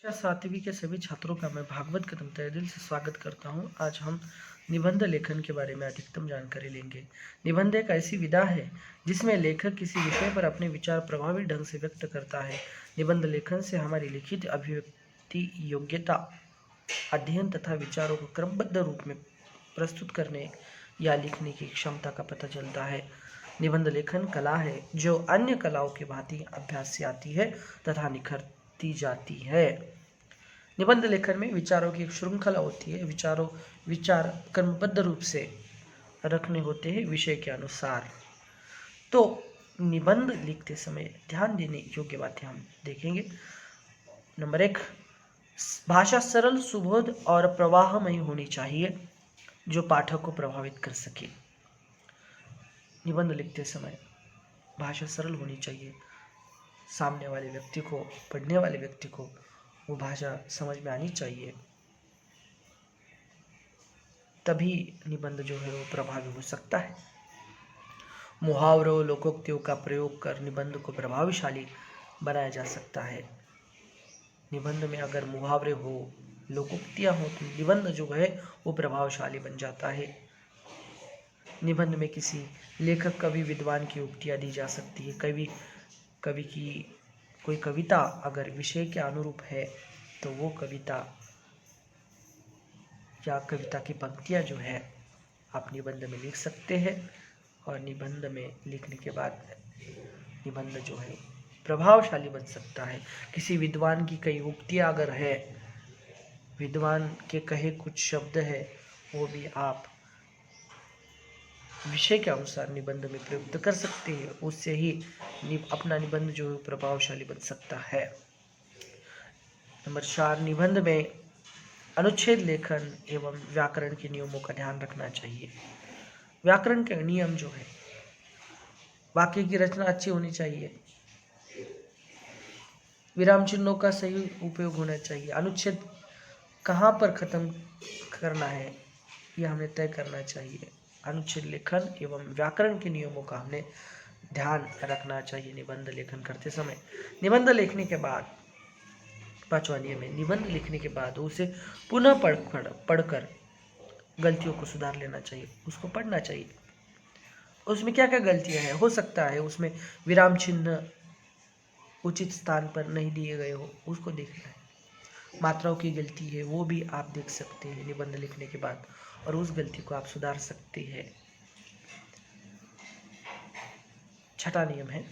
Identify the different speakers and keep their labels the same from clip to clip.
Speaker 1: कक्षा सातवीं के सभी छात्रों का मैं भागवत कदम तहे दिल से स्वागत करता हूं। आज हम निबंध लेखन के बारे में अधिकतम जानकारी लेंगे। निबंध एक ऐसी विधा है जिसमें लेखक किसी विषय पर अपने विचार प्रभावी ढंग से व्यक्त करता है। निबंध लेखन से हमारी लिखित अभिव्यक्ति योग्यता, अध्ययन तथा विचारों को क्रमबद्ध रूप में प्रस्तुत करने या लिखने की क्षमता का पता चलता है। निबंध लेखन कला है जो अन्य कलाओं की भांति अभ्यास से आती है तथा निखरती जाती है। निबंध लेखन में विचारों की एक श्रृंखला होती है। विचार क्रमबद्ध रूप से रखने होते हैं विषय के अनुसार। तो निबंध लिखते समय ध्यान देने योग्य बातें हम देखेंगे। नंबर 1, भाषा सरल, सुबोध और प्रवाहमयी होनी चाहिए जो पाठक को प्रभावित कर सके। निबंध लिखते समय भाषा सरल होनी चाहिए। सामने वाले व्यक्ति को, पढ़ने वाले व्यक्ति को वो भाषा समझ में आनी चाहिए, तभी निबंध जो है वो प्रभावी हो सकता है। मुहावरों, लोकोक्तियों का प्रयोग कर निबंध को प्रभावशाली बनाया जा सकता है। निबंध में अगर मुहावरे हो, लोकोक्तियाँ हो तो निबंध जो है वो प्रभावशाली बन जाता है। निबंध में किसी लेखक, कवि, विद्वान की उक्तियाँ दी जा सकती है। कवि की कोई कविता अगर विषय के अनुरूप है तो वो कविता या कविता की पंक्तियाँ जो है आप निबंध में लिख सकते हैं। और निबंध में लिखने के बाद निबंध जो है प्रभावशाली बन सकता है। किसी विद्वान की कई उक्तियाँ अगर है, विद्वान के कहे कुछ शब्द है, वो भी आप विषय के अनुसार निबंध में प्रयुक्त कर सकते हैं। उससे ही अपना निबंध जो है प्रभावशाली बन सकता है। नंबर 4, निबंध में अनुच्छेद लेखन एवं व्याकरण के नियमों का ध्यान रखना चाहिए। व्याकरण के नियम जो है, वाक्य की रचना अच्छी होनी चाहिए, विराम चिन्हों का सही उपयोग होना चाहिए, अनुच्छेद कहाँ पर खत्म करना है यह हमें तय करना चाहिए। अनुच्छेद लेखन एवं व्याकरण के नियमों का हमने ध्यान रखना चाहिए निबंध लेखन करते समय। निबंध लिखने के बाद 5वां नियम है, निबंध लिखने के बाद उसे पुनः पढ़कर गलतियों को सुधार लेना चाहिए। उसको पढ़ना चाहिए, उसमें क्या क्या गलतियां हैं, हो सकता है उसमें विराम चिन्ह उचित स्थान पर नहीं दिए गए हो, उसको देखना है। मात्राओं की गलती है वो भी आप देख सकते हैं निबंध लिखने के बाद, और उस गलती को आप सुधार सकते हैं। 6वां नियम है,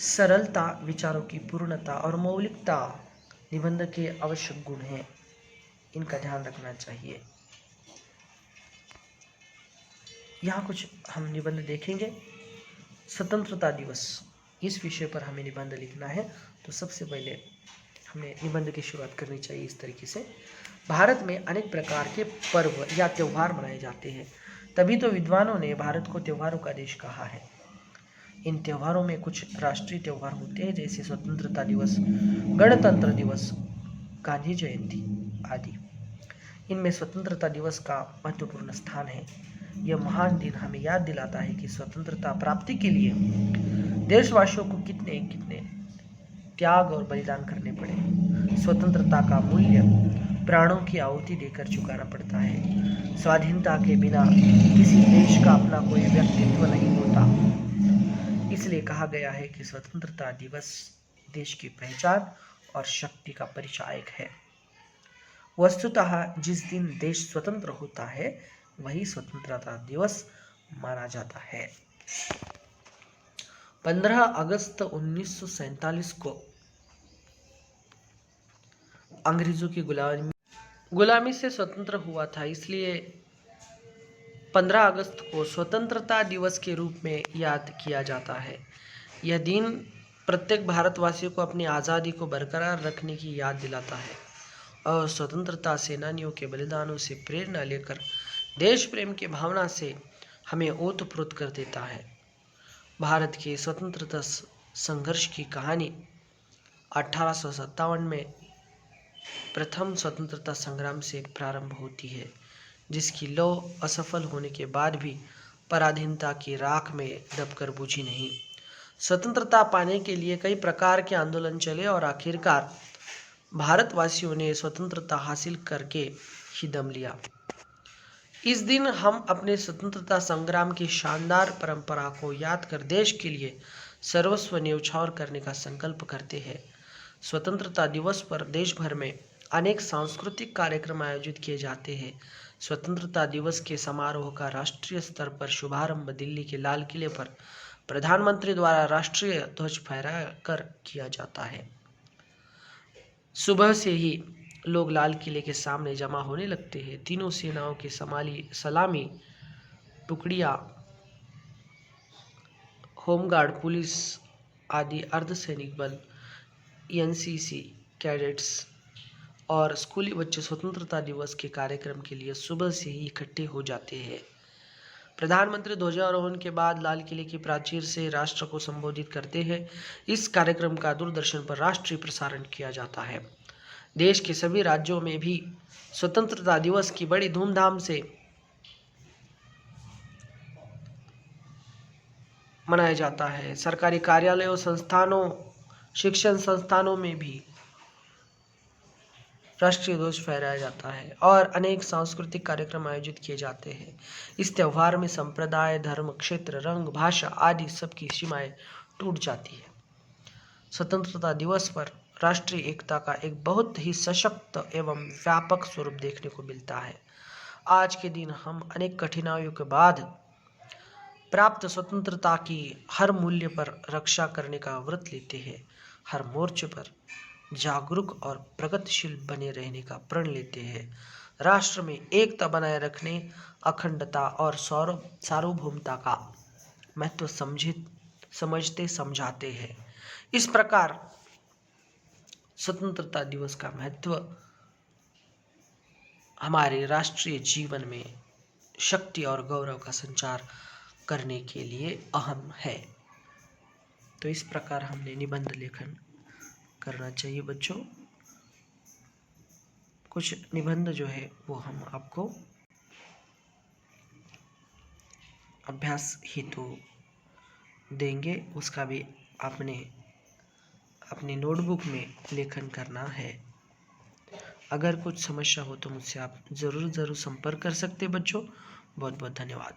Speaker 1: सरलता, विचारों की पूर्णता और मौलिकता निबंध के आवश्यक गुण हैं, इनका ध्यान रखना चाहिए। यहाँ कुछ हम निबंध देखेंगे। स्वतंत्रता दिवस, इस विषय पर हमें निबंध लिखना है। तो सबसे पहले हमें निबंध की शुरुआत करनी चाहिए इस तरीके से। भारत में अनेक प्रकार के पर्व या त्यौहार मनाए जाते हैं, तभी तो विद्वानों ने भारत को त्योहारों का देश कहा है। इन त्योहारों में कुछ राष्ट्रीय त्योहार होते हैं जैसे स्वतंत्रता दिवस, गणतंत्र दिवस, गांधी जयंती आदि। इनमें स्वतंत्रता दिवस का महत्वपूर्ण स्थान है। यह महान दिन हमें याद दिलाता है कि स्वतंत्रता प्राप्ति के लिए देशवासियों को कितने कितने त्याग और बलिदान करने पड़े। स्वतंत्रता का मूल्य प्राणों की आहुति देकर चुकाना पड़ता है। स्वाधीनता के बिना किसी देश का अपना कोई व्यक्तित्व नहीं होता। इसलिए कहा गया है कि स्वतंत्रता दिवस देश की पहचान और शक्ति का परिचायक है। वस्तुतः जिस दिन देश स्वतंत्र होता है वही स्वतंत्रता दिवस माना जाता है। 15 अगस्त 1947 को अंग्रेजों की गुलामी से स्वतंत्र हुआ था, इसलिए 15 अगस्त को स्वतंत्रता दिवस के रूप में याद किया जाता है। यह दिन प्रत्येक भारतवासी को अपनी आज़ादी को बरकरार रखने की याद दिलाता है और स्वतंत्रता सेनानियों के बलिदानों से प्रेरणा लेकर देश प्रेम की भावना से हमें ओतप्रोत कर देता है। भारत के स्वतंत्रता संघर्ष की कहानी 1857 में प्रथम स्वतंत्रता संग्राम से प्रारंभ होती है, जिसकी लौ असफल होने के बाद भी पराधीनता की राख में दबकर बुझी नहीं। स्वतंत्रता पाने के लिए कई प्रकार के आंदोलन चले और आखिरकार भारतवासियों ने स्वतंत्रता हासिल करके ही दम लिया। इस दिन हम अपने स्वतंत्रता संग्राम की शानदार परंपरा को याद कर देश के लिए सर्वस्व न्यौछावर करने का संकल्प करते हैं। स्वतंत्रता दिवस पर देश भर में अनेक सांस्कृतिक कार्यक्रम आयोजित किए जाते हैं। स्वतंत्रता दिवस के समारोह का राष्ट्रीय स्तर पर शुभारंभ दिल्ली के लाल किले पर प्रधानमंत्री द्वारा राष्ट्रीय ध्वज फहराकर किया जाता है। सुबह से ही लोग लाल किले के सामने जमा होने लगते हैं। तीनों सेनाओं की सलामी टुकड़ियां, होमगार्ड, पुलिस आदि अर्धसैनिक बल, एनसीसी कैडेट्स और स्कूली बच्चे स्वतंत्रता दिवस के कार्यक्रम के लिए सुबह से ही इकट्ठे हो जाते हैं। प्रधानमंत्री ध्वजारोहण के बाद लाल किले की प्राचीर से राष्ट्र को संबोधित करते हैं। इस कार्यक्रम का दूरदर्शन पर राष्ट्रीय प्रसारण किया जाता है। देश के सभी राज्यों में भी स्वतंत्रता दिवस की बड़ी धूमधाम से मनाया जाता है। सरकारी कार्यालयों, संस्थानों, शिक्षण संस्थानों में भी राष्ट्रीय ध्वज फहराया जाता है और अनेक सांस्कृतिक कार्यक्रम आयोजित किए जाते हैं। इस त्यौहार में संप्रदाय, धर्म, क्षेत्र, रंग, भाषा आदि सबकी सीमाएं टूट जाती है। स्वतंत्रता दिवस पर राष्ट्रीय एकता का एक बहुत ही सशक्त एवं व्यापक स्वरूप देखने को मिलता है। आज के दिन हम अनेक कठिनाइयों के बाद प्राप्त स्वतंत्रता की हर मूल्य पर रक्षा करने का व्रत लेते हैं। हर मोर्चे पर जागरूक और प्रगतिशील बने रहने का प्रण लेते हैं। राष्ट्र में एकता बनाए रखने, अखंडता और सार्वभौमता का महत्व समझते समझाते हैं। इस प्रकार स्वतंत्रता दिवस का महत्व हमारे राष्ट्रीय जीवन में शक्ति और गौरव का संचार करने के लिए अहम है। तो इस प्रकार हमने निबंध लेखन करना चाहिए बच्चों। कुछ निबंध जो है वो हम आपको अभ्यास हेतु देंगे, उसका भी आपने अपनी नोटबुक में लेखन करना है। अगर कुछ समस्या हो तो मुझसे आप ज़रूर संपर्क कर सकते हैं बच्चों। बहुत बहुत धन्यवाद।